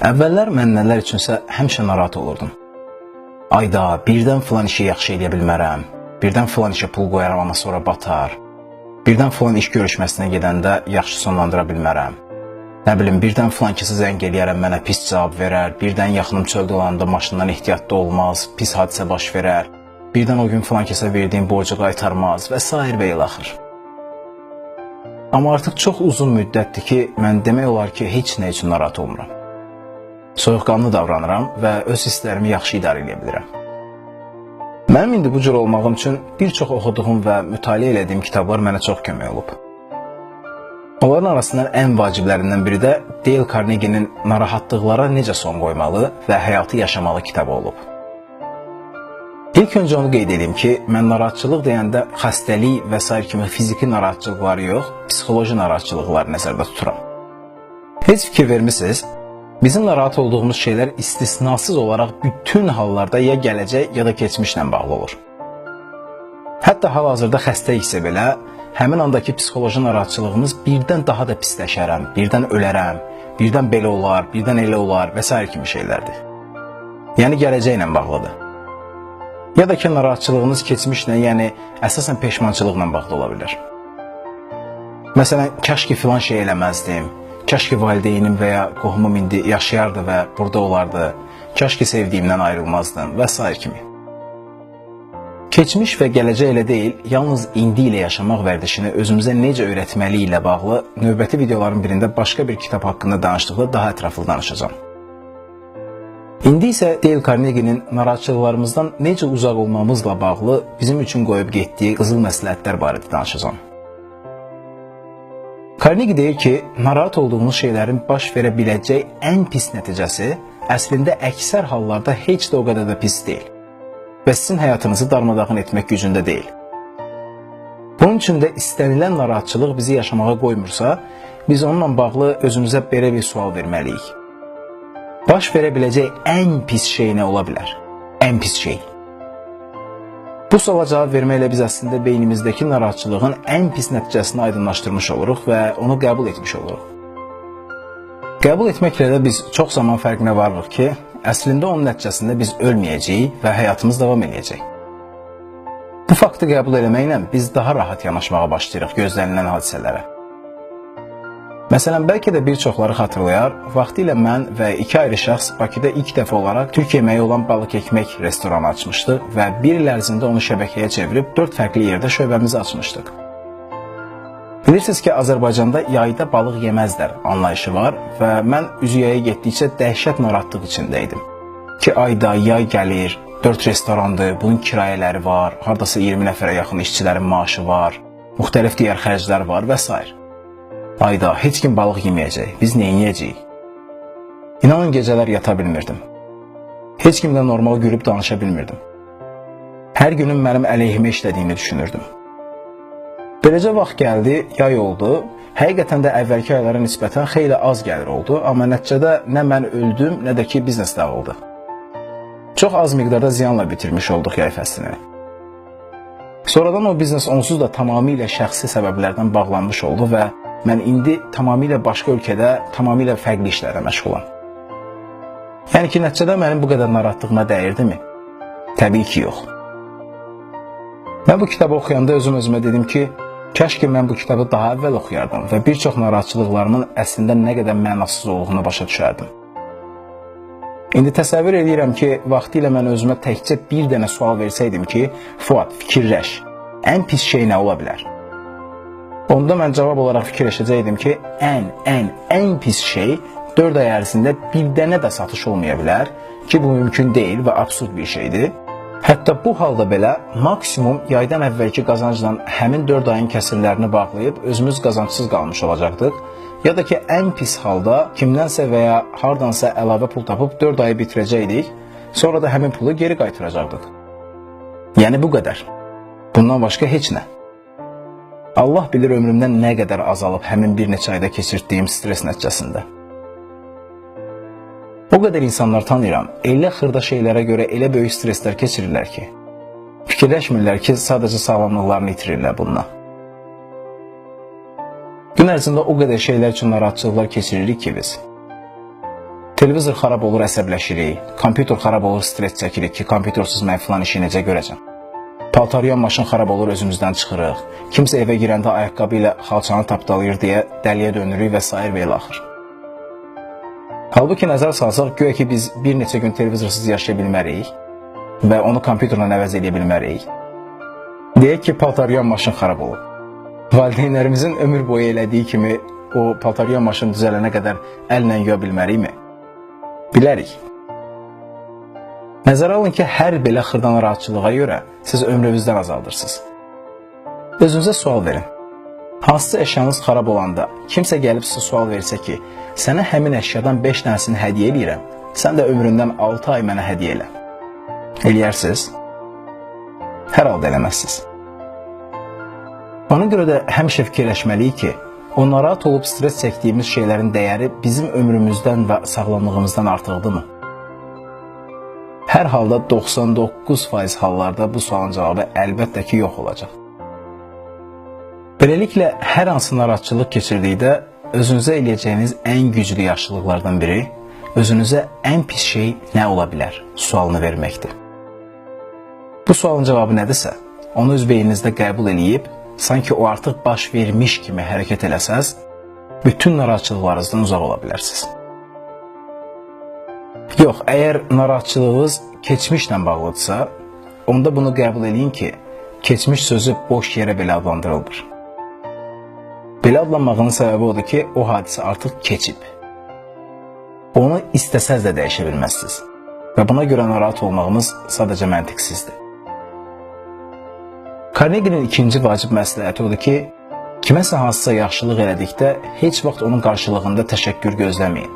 Əvvəllər mən nələr üçünsə həmişə narahat olurdum. Ayda birdən filan işi yaxşı eləyə bilmərəm, birdən filan işə pul qoyaram amma sonra batar, birdən filan iş görüşməsinə gedəndə yaxşı sonlandıra bilmərəm. Nə bilim, birdən filan kəsə zəng eləyərəm, mənə pis cavab verər, birdən yaxınım çöldə olanda maşından ehtiyatlı olmaz, pis hadisə baş verər, birdən o gün filan kəsə verdiyim borcu qaytarmaz və s. və ilaxır. Amma artıq çox uzun müddətdir ki, mən demək olar ki, heç nə üçün narahat olmuram. Soyuqqanlı davranıram və öz hisslərimi yaxşı idarə edə bilirəm. Mənim indi bu cür olmağım üçün bir çox oxuduğum və mütaliə elədiyim kitablar mənə çox kömək olub. Onların arasından ən vaciblərindən biri də Dale Carnegie'nin Narahatlıqlara necə son qoymalı və həyatı yaşamalı kitabı olub. İlk öncə onu qeyd edeyim ki, mən narahatçılıq deyəndə xəstəlik və s. kimi fiziki narahatçılıqları yox, psixoloji narahatçılıqları nəzərdə tuturam. Heç fikir vermisiniz? Bizim narahat olduğumuz şeylər istisnasız olaraq bütün hallarda ya gələcək ya da keçmişlə bağlı olur. Hətta hal-hazırda xəstəyiksə belə, həmin andakı psixoloji narahatçılığımız birdən daha da pisləşərəm, birdən ölərəm, birdən belə olar, birdən elə olar və s. kimi şeylərdir. Yəni gələcəklə bağlıdır. Ya da ki, narahatçılığınız keçmişlə, yəni əsasən peşmançılıqla bağlı ola bilər. Məsələn, kaş ki filan şey eləməzdim, kaş ki valideynim və ya qohumum indi yaşayardı və burada olardı, kaş ki sevdiyimdən ayrılmazdım və s. kimi. Keçmiş və gələcək ilə deyil, yalnız indi ilə yaşamaq vərdişini özümüzə necə öyrətməli ilə bağlı növbəti videoların birində başqa bir kitab haqqında danışdıqda daha ətraflı danışacağım. İndi isə Dale Carnegie'nin narahatçılıqlarımızdan necə uzaq olmamızla bağlı bizim üçün qoyub getdiyi qızıl məsləhətlər barədə danışacağım. Carnegie deyir ki, narahat olduğumuz şeylərin baş verə biləcək ən pis nəticəsi əslində əksər hallarda heç də o qədər də pis deyil və sizin həyatınızı darmadağın etmək gücündə deyil. Bunun üçün də istənilən narahatçılıq bizi yaşamağa qoymursa, biz onunla bağlı özümüzə belə bir sual verməliyik. Baş verə biləcək ən pis şey nə ola bilər? Ən pis şey. Bu suala cavab verməklə biz əslində beynimizdəki narahatçılığın ən pis nəticəsini aydınlaşdırmış oluruq və onu qəbul etmiş oluruq. Qəbul etməklə də biz çox zaman fərqinə varırıq ki, əslində onun nəticəsində biz ölməyəcəyik və həyatımız davam edəcək. Bu faktı qəbul etməklə biz daha rahat yanaşmağa başlayırıq gözlənilən hadisələrə. Məsələn, bəlkə də bir çoxları xatırlayar, vaxtilə mən və iki ayrı şəxs Bakıda ilk dəfə olaraq Türk yeməyi olan balıq ekmək restoranı açmışdıq və bir il ərzində onu şəbəkəyə çevirib 4 fərqli yerdə şöbəmizi açmışdıq. Bilirsiniz ki, Azərbaycanda yayda balıq yeməzlər anlayışı var və mən üzüyəyə getdikcə dəhşət narahatlıq içində idim. Ki, ayda yay gəlir, 4 restorandır, bunun kirayələri var, hardasa 20 nəfərə yaxın işçilərin maaşı var, müxtəlif digər xərclər var və s. Ayda heç kim balıq yeməyəcək, biz neyniyəcəyik? İnanın gecələr yata bilmirdim. Heç kimlə normal gülüb danışa bilmirdim. Hər günün mənim əleyhimə işlədiyini düşünürdüm. Beləcə vaxt gəldi, yay oldu, həqiqətən də əvvəlki aylara nisbətən xeyli az gəlir oldu, amma nəticədə nə mən öldüm, nə də ki biznes dağıldı. Çox az miqdarda ziyanla bitirmiş olduq yay fəslini. Sonradan o biznes onsuz da tamamilə şəxsi səbəblərdən bağlanmış oldu və mən indi tamamilə başqa ölkədə, tamamilə fərqli işlərlə məşğulam. Yəni ki, nəticədə mənim bu qədər narahatlığıma dəyirdimi? Təbii ki, yox. Mən bu kitabı oxuyanda özümə dedim ki, kəş ki mən bu kitabı daha əvvəl oxuyardım və bir çox narahatçılıqlarımın əslində nə qədər mənasız olduğunu başa düşərdim. İndi təsəvvür edirəm ki, vaxtilə mən özümə təkcə bir dənə sual versəydim ki, Fuad, fikirləş, ən pis şey nə ola bilər? Onda mən cavab olaraq fikirləşəcəkdim ki, ən pis şey 4 ay ərzində bir dənə də satış olmaya bilər ki, bu mümkün deyil və absurd bir şeydir. Hətta bu halda belə maksimum yaydan əvvəlki qazancla həmin 4 ayın kəsirlərini bağlayıb özümüz qazancsız qalmış olacaqdıq. Ya da ki, ən pis halda kimdənsə və ya hardansa əlavə pul tapıb 4 ayı bitirəcəkdik, sonra da həmin pulu geri qaytaracaqdıq. Yəni bu qədər. Bundan başqa heç nə. Allah bilir ömrümdən nə qədər azalıb həmin bir neçə ayda keçirdiyim stres nəticəsində. O qədər insanlar tanıyıram, elə xırda şeylərə görə elə böyük streslər keçirirlər ki, fikirləşmirlər ki, sadəcə sağlamlıqlarını itirirlər bununla. Gün ərzində o qədər şeylər üçün narahatçılıqlar keçiririk ki biz. Televizor xarab olur, əsəbləşirik. Kompüter xarab olur, stres çəkirik ki, kompütersuz mən filan işi necə görəcəm. Paltaryan maşın xarab olur, özümüzdən çıxırıq. Kimsə evə girəndə ayaqqabı ilə xalçanı tapdalayır deyə dəliyə dönürük və s. və ilə axır. Halbuki nəzər salsaq, güya ki biz bir neçə gün televizorsuz yaşaya bilmərik və onu kompüterlə əvəz edə bilmərik. Deyək ki, paltaryan maşın xarab olur. Valideynlərimizin ömür boyu elədiyi kimi o paltaryan maşın düzələnə qədər əllə yuya bilmərikmi? Bilərik. Nəzərə alın ki, hər belə xırda narahatçılığa görə siz ömrünüzdən azaldırsınız. Özünüzə sual verin. Hansısa əşyanız xarab olanda kimsə gəlib sizə sual versə ki, sənə həmin əşyadan 5 dənəsini hədiyyə eləyirəm, sən də ömründən 6 ay mənə hədiyyə elə. Eləyərsiniz? Hər halda eləməzsiniz. Ona görə də həmişə fikirləşməliyik ki, o narahat olub stres çəkdiyimiz şeylərin dəyəri bizim ömrümüzdən və sağlamlığımızdan artıqdırmı? Hər halda 99% hallarda bu sualın cavabı əlbəttə ki, yox olacaq. Beləliklə, hər hansı narahatçılıq keçirdikdə özünüzə eləyəcəyiniz ən güclü yaxşılıqlardan biri özünüzə ən pis şey nə ola bilər sualını verməkdir. Bu sualın cavabı nədirsə, onu öz beyninizdə qəbul eləyib, sanki o artıq baş vermiş kimi hərəkət eləsəz, bütün narahatçılıqlarınızdan uzaq ola bilərsiniz. Yox, əgər narahatçılığınız keçmişlə bağlıdırsa, onda bunu qəbul eləyin ki, keçmiş sözü boş yerə belə adlandırılmır. Belə adlanmağının səbəbi odur ki, o hadisə artıq keçib. Onu istəsəz də dəyişə bilməzsiniz və buna görə narahat olmağımız sadəcə məntiqsizdir. Carnegie'nin ikinci vacib məsləhəti odur ki, kiməsə hansısa yaxşılıq elədikdə heç vaxt onun qarşılığında təşəkkür gözləməyin.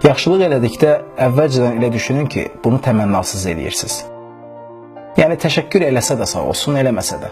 Yaxşılıq elədikdə əvvəlcədən elə düşünün ki, bunu təmənnasız eləyirsiniz. Yəni, təşəkkür eləsə də sağ olsun, eləməsə də.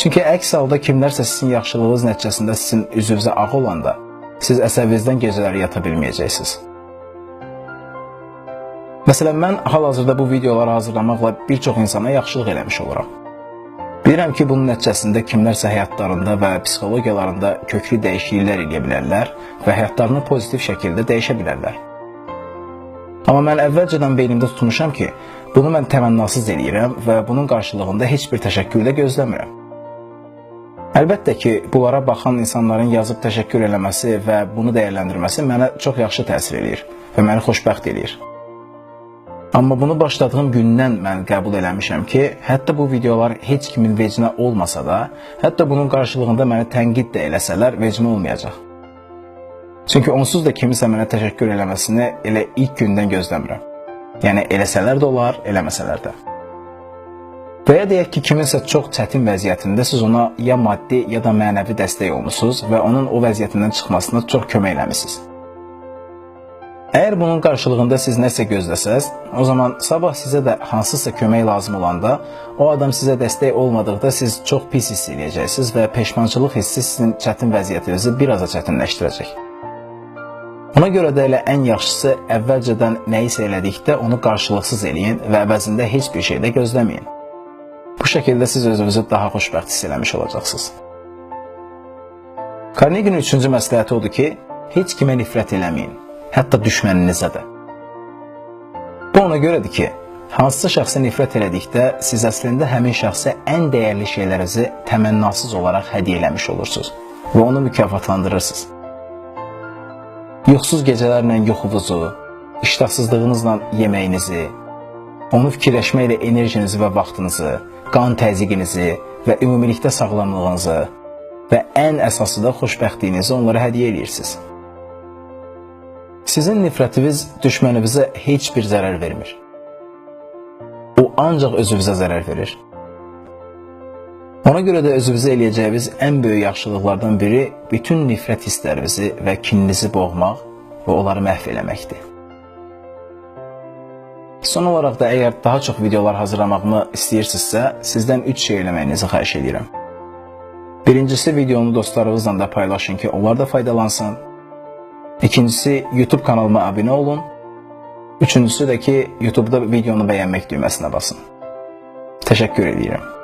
Çünki əks halda kimlərsə sizin yaxşılığınız nəticəsində sizin üzünüzə ağ olanda, siz əsəbinizdən gecələri yata bilməyəcəksiniz. Məsələn, mən hal-hazırda bu videoları hazırlamaqla bir çox insana yaxşılıq eləmiş oluram. Bilirəm ki, bunun nəticəsində kimlərsə həyatlarında və psixologiyalarında köklü dəyişikliklər eləyə bilərlər və həyatlarını pozitiv şəkildə dəyişə bilərlər. Amma mən əvvəlcədən beynimdə tutmuşam ki, bunu mən təmənnasız eləyirəm və bunun qarşılığında heç bir təşəkkür də gözləmirəm. Əlbəttə ki, bunlara baxan insanların yazıb təşəkkür eləməsi və bunu dəyərləndirməsi mənə çox yaxşı təsir eləyir və məni xoşbəxt eləyir. Amma bunu başladığım gündən mən qəbul eləmişəm ki, hətta bu videolar heç kimin vecinə olmasa da, hətta bunun qarşılığında məni tənqid də eləsələr vecimə olmayacaq. Çünki onsuz da kimisə mənə təşəkkür eləməsini elə ilk gündən gözləmirəm. Yəni, eləsələr də olar, eləməsələr də. Və ya deyək ki, kiminsə çox çətin vəziyyətində siz ona ya maddi, ya da mənəvi dəstək olmuşsunuz və onun o vəziyyətindən çıxmasına çox kömək eləmişsiniz. Əgər bunun qarşılığında siz nəsə gözləsəz, o zaman sabah sizə də hansısa kömək lazım olanda, o adam sizə dəstək olmadıqda siz çox pis hiss edəcəksiniz və peşmançılıq hissi sizin çətin vəziyyətinizi biraz da çətinləşdirəcək. Ona görə də elə ən yaxşısı əvvəlcədən nəyisə elədikdə onu qarşılıqsız eləyin və əvəzində heç bir şey də gözləməyin. Bu şəkildə siz özünüzü daha xoşbəxt hiss eləmiş olacaqsınız. Carnegie'nin üçüncü məsləhəti odur ki, heç kimə nifrət eləməyin. Hətta düşməninizə də. Bu ona görədir ki, hansısa şəxsə nifrət elədikdə siz əslində həmin şəxsə ən dəyərli şeylərinizi təmənnasız olaraq hədiyyə eləmiş olursunuz və onu mükafatlandırırsınız. Yuxusuz gecələrlə yuxunuzu, iştahsızlığınızla yeməyinizi, onu fikirləşməklə enerjinizi və vaxtınızı, qan təzyiqinizi və ümumilikdə sağlamlığınızı və ən əsası da xoşbəxtliyinizi onlara hədiyyə edirsiniz. Sizin nifrətiniz düşmənimizə heç bir zərər vermir. O ancaq özünüzə zərər verir. Ona görə də özünüzə eləyəcəyiniz ən böyük yaxşılıqlardan biri bütün nifrət hisslərinizi və kininizi boğmaq və onları məhv eləməkdir. Son olaraq da əgər daha çox videolar hazırlamağımı istəyirsinizsə, sizdən 3 şey eləməyinizi xahiş edirəm. Birincisi, videonu dostlarınızla da paylaşın ki, onlar da faydalansın. İkincisi, YouTube kanalıma abunə olun. Üçüncüsü də ki, YouTube'da videonu bəyənmək düyməsinə basın. Təşəkkür edirəm.